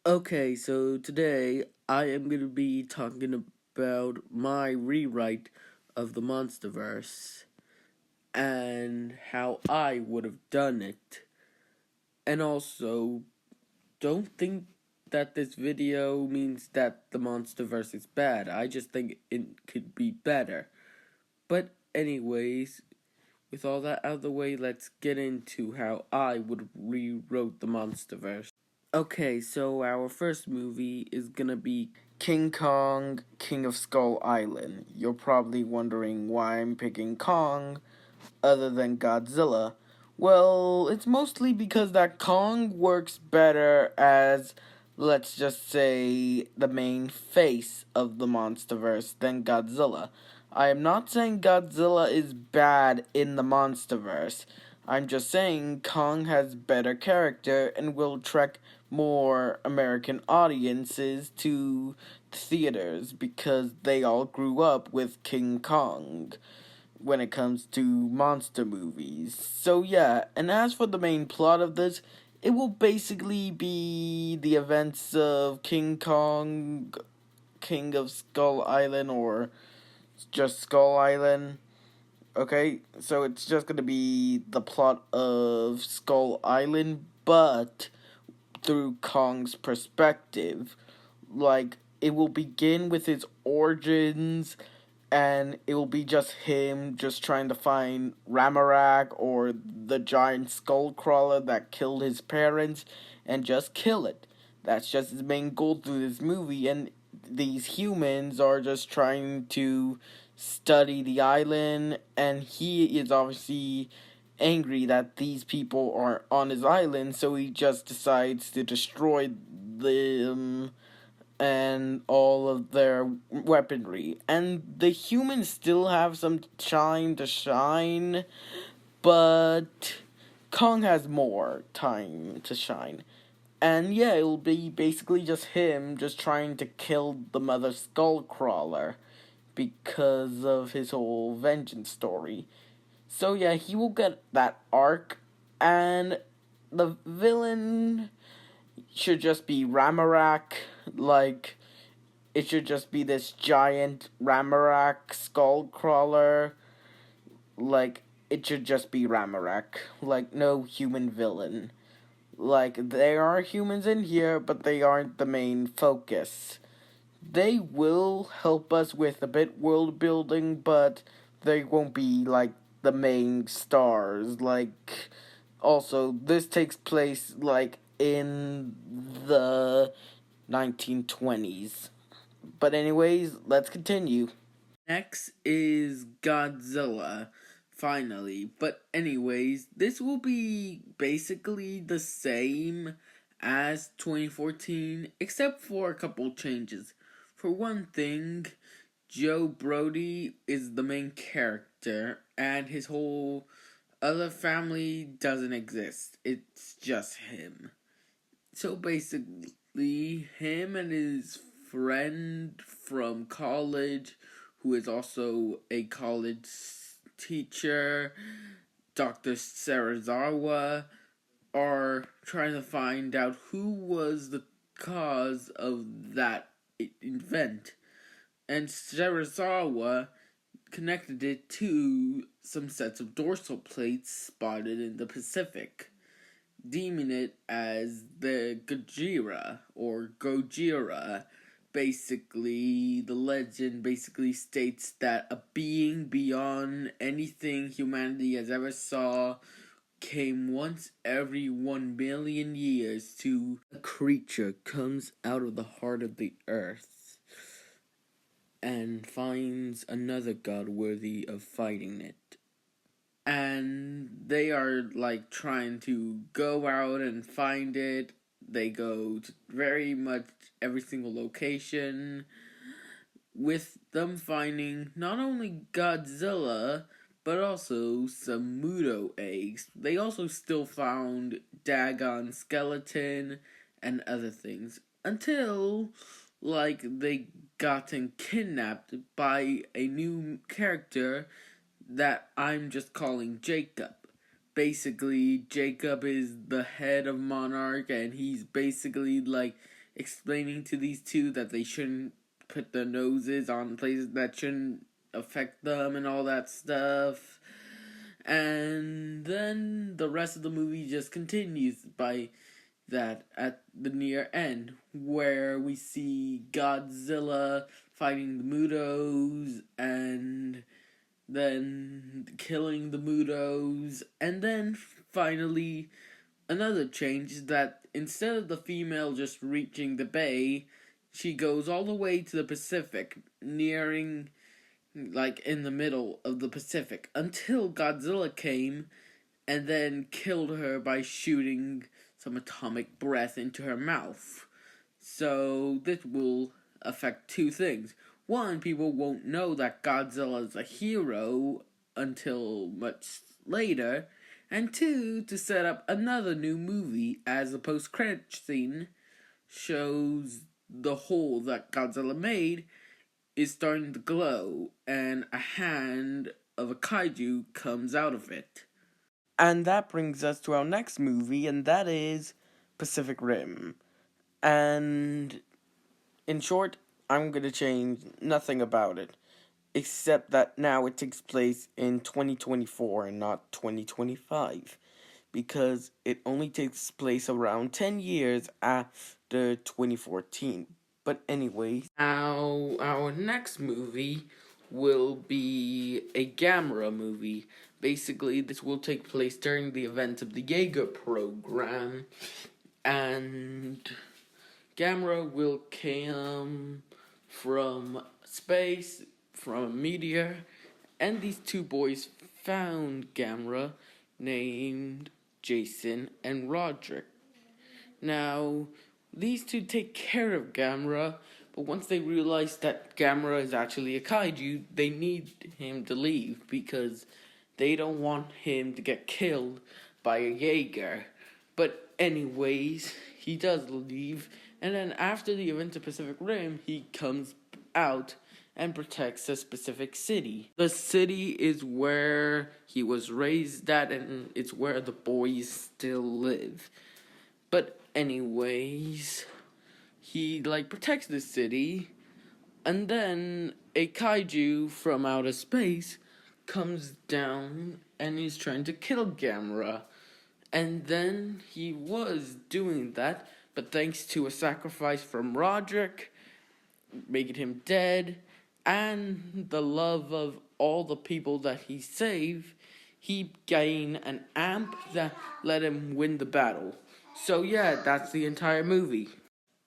Okay, so today I am going to be talking about my rewrite of the monsterverse and how I would have done it. And also, don't think that this video means that the monsterverse is bad. I just think it could be better. But anyways, with all that out of the way, let's get into how I would have rewrote the monsterverse. Okay, so our first movie is gonna be King Kong, King of Skull Island. You're probably wondering why I'm picking Kong other than Godzilla. Well, it's mostly because that Kong works better as, let's just say, the main face of the MonsterVerse than Godzilla. I am not saying Godzilla is bad in the MonsterVerse. I'm just saying Kong has better character and will attract more American audiences to theaters because they all grew up with King Kong when it comes to monster movies. So yeah, and as for the main plot of this, it will basically be the events of King Kong, King of Skull Island, or just Skull Island. Okay, so it's just gonna be the plot of Skull Island, but through Kong's perspective. Like, it will begin with his origins, and it will be just him just trying to find Ramarak or the giant skull crawler that killed his parents and just kill it. That's just his main goal through this movie, and these humans are just trying to study the island, and he is obviously angry that these people are on his island, so he just decides to destroy them and all of their weaponry. And the humans still have some time to shine, but Kong has more time to shine. And yeah, it'll be basically just him just trying to kill the mother Skullcrawler because of his whole vengeance story. So yeah, he will get that arc, and the villain should just be Ramarak. Like, it should just be this giant Ramarak skull crawler. Like, it should just be Ramarak. Like, no human villain. Like, there are humans in here, but they aren't the main focus. They will help us with a bit world building, but they won't be, like, the main stars. Like, also, this takes place, like, in the 1920s. But anyways, let's continue. Next is Godzilla, finally. But anyways, this will be basically the same as 2014, except for a couple changes. For one thing, Joe Brody is the main character, and his whole other family doesn't exist. It's just him. So basically, him and his friend from college, who is also a college teacher, Dr. Sarazawa, are trying to find out who was the cause of that event. And Sarazawa connected it to some sets of dorsal plates spotted in the Pacific, deeming it as the Gojira or Gojira. Basically, the legend basically states that a being beyond anything humanity has ever saw came once every 1 million years to a creature comes out of the heart of the earth and finds another god worthy of fighting it. And they are like trying to go out and find it. They go to very much every single location, with them finding not only Godzilla but also some Muto eggs. They also still found Dagon skeleton and other things until like they gotten kidnapped by a new character that I'm just calling Jacob. Basically, Jacob is the head of Monarch, and he's basically like explaining to these two that they shouldn't put their noses on places that shouldn't affect them and all that stuff. And then the rest of the movie just continues by that at the near end, where we see Godzilla fighting the Mutos and then killing the Mutos, and then finally another change is that instead of the female just reaching the bay, she goes all the way to the Pacific, nearing like in the middle of the Pacific, until Godzilla came and then killed her by shooting some atomic breath into her mouth. So this will affect two things. One, people won't know that Godzilla is a hero until much later. And two, to set up another new movie, as the post-credit scene shows the hole that Godzilla made is starting to glow, and a hand of a kaiju comes out of it. And that brings us to our next movie, and that is Pacific Rim. And in short, I'm going to change nothing about it, except that now it takes place in 2024 and not 2025, because it only takes place around 10 years after 2014. But anyway, now our next movie will be a Gamera movie. Basically, this will take place during the events of the Jaeger program, and Gamera will come from space, from a meteor, and these two boys found Gamera named Jason and Roderick. Now, these two take care of Gamera, but once they realize that Gamera is actually a kaiju, they need him to leave because they don't want him to get killed by a Jaeger. But anyways, he does leave, and then after the event of Pacific Rim, he comes out and protects a specific city. The city is where he was raised at, and it's where the boys still live. But anyways, he protects the city, and then a kaiju from outer space comes down and he's trying to kill Gamera. And then he was doing that, but thanks to a sacrifice from Roderick, making him dead, and the love of all the people that he saved, he gained an amp that let him win the battle. So yeah, that's the entire movie.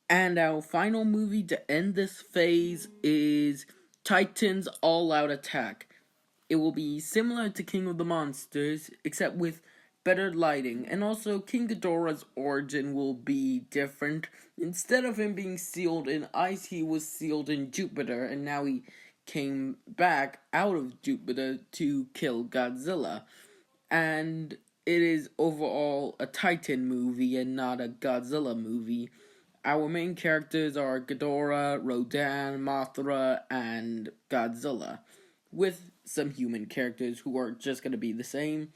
And our final movie to end this phase is Titans All Out Attack. It will be similar to King of the Monsters, except with better lighting, and also King Ghidorah's origin will be different. Instead of him being sealed in ice, he was sealed in Jupiter, and now he came back out of Jupiter to kill Godzilla. And it is overall a Titan movie and not a Godzilla movie. Our main characters are Ghidorah, Rodan, Mothra, and Godzilla, with some human characters who are just going to be the same.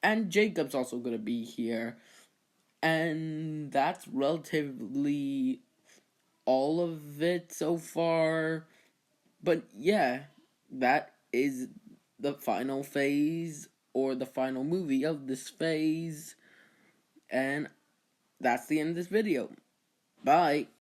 And Jacob's also going to be here. And that's relatively all of it so far. But yeah, that is the final phase, or the final movie of this phase. And that's the end of this video. Bye.